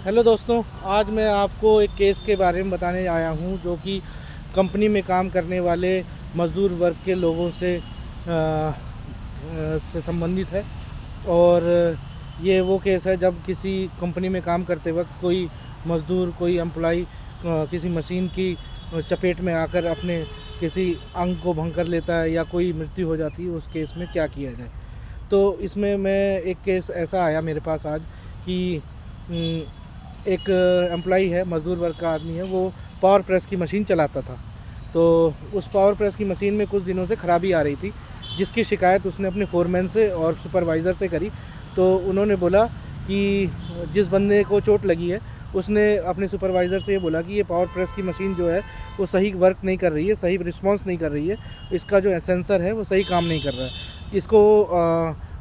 Hello दोस्तों, आज मैं आपको एक केस के बारे में बताने आया हूँ जो कि कंपनी में काम करने वाले मज़दूर वर्ग के लोगों से संबंधित है। और ये वो केस है जब किसी कंपनी में काम करते वक्त कोई मज़दूर, कोई एम्प्लॉय किसी मशीन की चपेट में आकर अपने किसी अंग को भंग कर लेता है या कोई मृत्यु हो जाती है। उस केस में क्या किया जाए? तो इसमें मैं एक केस ऐसा आया मेरे पास आज कि एक एम्प्लॉई है, मज़दूर वर्ग का आदमी है, वो पावर प्रेस की मशीन चलाता था। तो उस पावर प्रेस की मशीन में कुछ दिनों से ख़राबी आ रही थी, जिसकी शिकायत उसने अपने फोरमैन से और सुपरवाइज़र से करी। तो उन्होंने बोला कि जिस बंदे को चोट लगी है उसने अपने सुपरवाइज़र से ये बोला कि ये पावर प्रेस की मशीन जो है वो सही वर्क नहीं कर रही है, सही रिस्पॉन्स नहीं कर रही है, इसका जो सेंसर है वो सही काम नहीं कर रहा है, इसको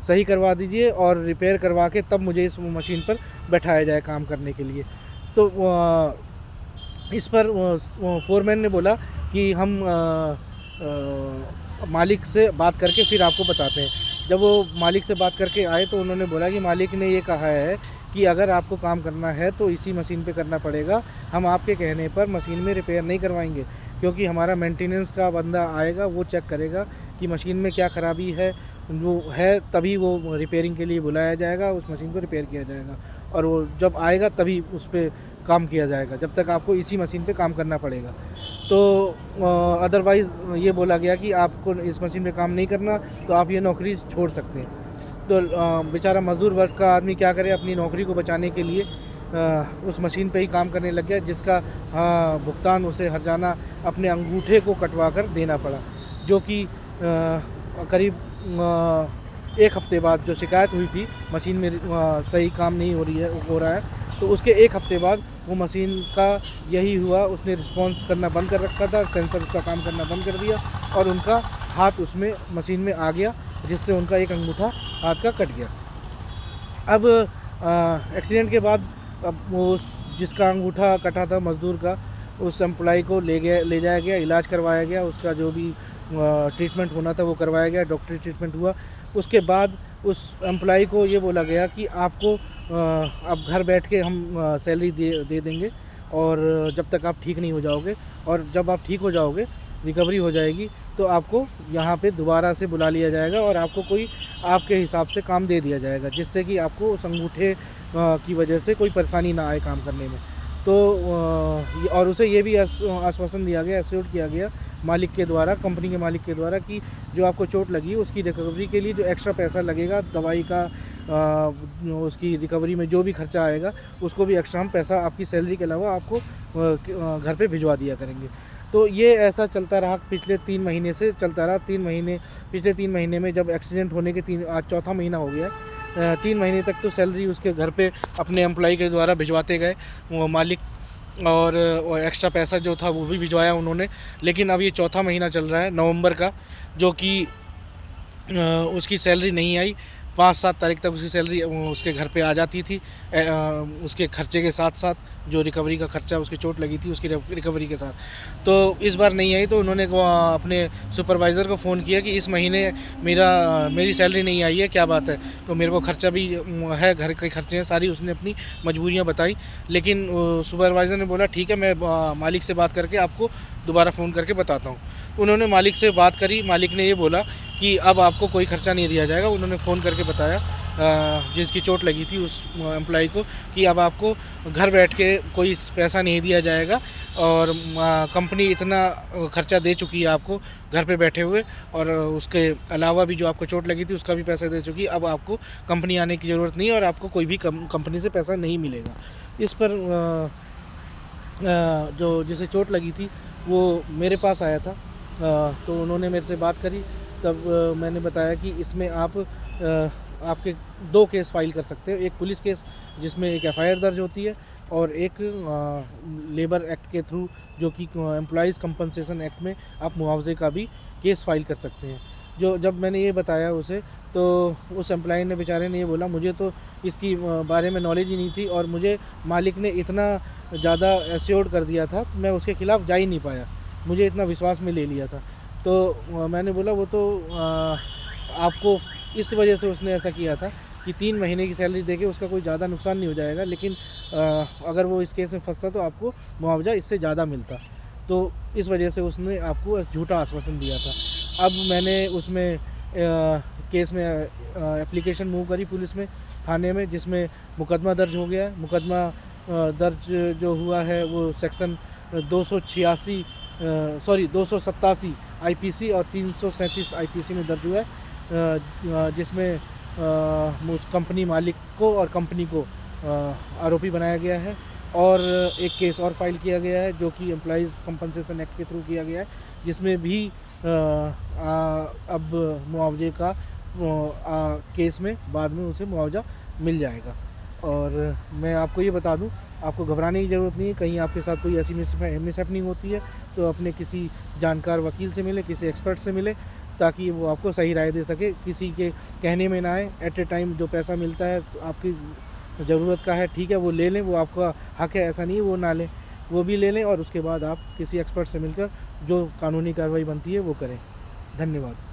सही करवा दीजिए और रिपेयर करवा के तब मुझे इस मशीन पर बैठाया जाए काम करने के लिए। तो इस पर फोरमैन ने बोला कि हम मालिक से बात करके फिर आपको बताते हैं। जब वो मालिक से बात करके आए तो उन्होंने बोला कि मालिक ने ये कहा है कि अगर आपको काम करना है तो इसी मशीन पे करना पड़ेगा, हम आपके कहने पर मशीन में रिपेयर नहीं करवाएंगे, क्योंकि हमारा मेंटेनेंस का बंदा आएगा, वो चेक करेगा कि मशीन में क्या ख़राबी है, वो है तभी वो रिपेयरिंग के लिए बुलाया जाएगा, उस मशीन को रिपेयर किया जाएगा और वो जब आएगा तभी उस पर काम किया जाएगा, जब तक आपको इसी मशीन पे काम करना पड़ेगा। तो अदरवाइज़ ये बोला गया कि आपको इस मशीन पे काम नहीं करना तो आप ये नौकरी छोड़ सकते हैं। तो बेचारा मज़दूर वर्ग का आदमी क्या करे, अपनी नौकरी को बचाने के लिए उस मशीन पे ही काम करने लग गया, जिसका भुगतान उसे हर्जाना अपने अंगूठे को कटवा कर देना पड़ा, जो कि करीब 1 हफ़्ते बाद जो शिकायत हुई थी मशीन में सही काम नहीं हो रहा है, तो उसके 1 हफ़्ते बाद वो मशीन का यही हुआ, उसने रिस्पॉन्स करना बंद कर रखा था, सेंसर उसका काम करना बंद कर दिया और उनका हाथ उसमें मशीन में आ गया, जिससे उनका एक अंगूठा हाथ का कट गया। अब एक्सीडेंट के बाद अब वो जिसका अंगूठा कटा था मज़दूर का, उस एम्प्लॉय को ले जाया गया, इलाज करवाया गया, उसका जो भी ट्रीटमेंट होना था वो करवाया गया, डॉक्टरी ट्रीटमेंट हुआ। उसके बाद उस एम्प्लॉय को ये बोला गया कि आपको अब घर बैठ के हम सैलरी दे देंगे और जब तक आप ठीक नहीं हो जाओगे, और जब आप ठीक हो जाओगे, रिकवरी हो जाएगी, तो आपको यहाँ पे दोबारा से बुला लिया जाएगा और आपको कोई आपके हिसाब से काम दे दिया जाएगा, जिससे कि आपको उस अंगूठे की वजह से कोई परेशानी ना आए काम करने में। तो और उसे ये भी आश्वासन दिया गया, एश्योर किया गया मालिक के द्वारा, कंपनी के मालिक के द्वारा, कि जो आपको चोट लगी उसकी रिकवरी के लिए जो एक्स्ट्रा पैसा लगेगा, दवाई का, उसकी रिकवरी में जो भी खर्चा आएगा, उसको भी एक्स्ट्रा हम पैसा आपकी सैलरी के अलावा आपको घर पे भिजवा दिया करेंगे। तो ये ऐसा चलता रहा, पिछले 3 महीने से चलता रहा। पिछले 3 महीने में जब एक्सीडेंट होने के आज चौथा महीना हो गया, 3 महीने तक तो सैलरी उसके घर पे अपने एम्प्लॉय के द्वारा भिजवाते गए वो मालिक, और एक्स्ट्रा पैसा जो था वो भी भिजवाया उन्होंने। लेकिन अब ये चौथा महीना चल रहा है नवंबर का, जो कि उसकी सैलरी नहीं आई। 5-7 तारीख तक उसकी सैलरी उसके घर पे आ जाती थी, उसके खर्चे के साथ साथ, जो रिकवरी का खर्चा उसकी चोट लगी थी उसकी रिकवरी के साथ। तो इस बार नहीं आई, तो उन्होंने अपने सुपरवाइज़र को फ़ोन किया कि इस महीने मेरी सैलरी नहीं आई है, क्या बात है? तो मेरे को खर्चा भी है, घर के खर्चे हैं सारी, उसने अपनी मजबूरियाँ बताई। लेकिन सुपरवाइज़र ने बोला ठीक है, मैं मालिक से बात करके आपको दोबारा फ़ोन करके बताता हूँ। उन्होंने मालिक से बात करी, मालिक ने ये बोला कि अब आपको कोई खर्चा नहीं दिया जाएगा। उन्होंने फ़ोन करके बताया जिसकी चोट लगी थी उस एम्प्लॉय को, कि अब आपको घर बैठ के कोई पैसा नहीं दिया जाएगा, और कंपनी इतना खर्चा दे चुकी है आपको घर पे बैठे हुए, और उसके अलावा भी जो आपको चोट लगी थी उसका भी पैसा दे चुकी है। अब आपको कंपनी आने की ज़रूरत नहीं है और आपको कोई भी कंपनी से पैसा नहीं मिलेगा। इस पर जो जिसे चोट लगी थी वो मेरे पास आया था, तो उन्होंने मेरे से बात करी। तब मैंने बताया कि इसमें आपके 2 केस फाइल कर सकते हो, एक पुलिस केस जिसमें एक एफआईआर दर्ज होती है, और एक लेबर एक्ट के थ्रू, जो कि एम्प्लॉइज़ कंपनसेशन एक्ट में आप मुआवजे का भी केस फाइल कर सकते हैं। जब मैंने ये बताया उसे, तो उस एम्प्लॉय ने, बेचारे ने ये बोला, मुझे तो इसकी बारे में नॉलेज ही नहीं थी और मुझे मालिक ने इतना ज़्यादा एश्योर्ड कर दिया था, मैं उसके ख़िलाफ़ जा ही नहीं पाया, मुझे इतना विश्वास में ले लिया था। तो मैंने बोला वो तो आपको इस वजह से उसने ऐसा किया था कि 3 महीने की सैलरी देके उसका कोई ज़्यादा नुकसान नहीं हो जाएगा, लेकिन अगर वो इस केस में फंसता तो आपको मुआवजा इससे ज़्यादा मिलता। तो इस वजह से उसने आपको झूठा आश्वासन दिया था। अब मैंने उसमें केस में एप्लीकेशन मूव करी पुलिस में, थाने में, जिसमें मुकदमा दर्ज हो गया है। मुकदमा दर्ज जो हुआ है वो सेक्शन 287 आईपीसी और 337 आईपीसी में दर्ज हुआ है, जिसमें उस कंपनी मालिक को और कंपनी को आरोपी बनाया गया है। और एक केस और फाइल किया गया है जो कि एम्प्लॉइज़ कंपनसेशन एक्ट के थ्रू किया गया है, जिसमें भी अब मुआवजे का केस में बाद में उसे मुआवजा मिल जाएगा। और मैं आपको ये बता दूं, आपको घबराने की ज़रूरत नहीं है। कहीं आपके साथ कोई ऐसी मिसहैपनिंग होती है तो अपने किसी जानकार वकील से मिले, किसी एक्सपर्ट से मिले, ताकि वो आपको सही राय दे सके। किसी के कहने में ना आए। एट ए टाइम जो पैसा मिलता है आपकी ज़रूरत का है, ठीक है, वो ले लें, वो आपका हक है, ऐसा नहीं है वो ना लें, वो भी ले लें और उसके बाद आप किसी एक्सपर्ट से मिलकर जो कानूनी कार्रवाई बनती है वो करें। धन्यवाद।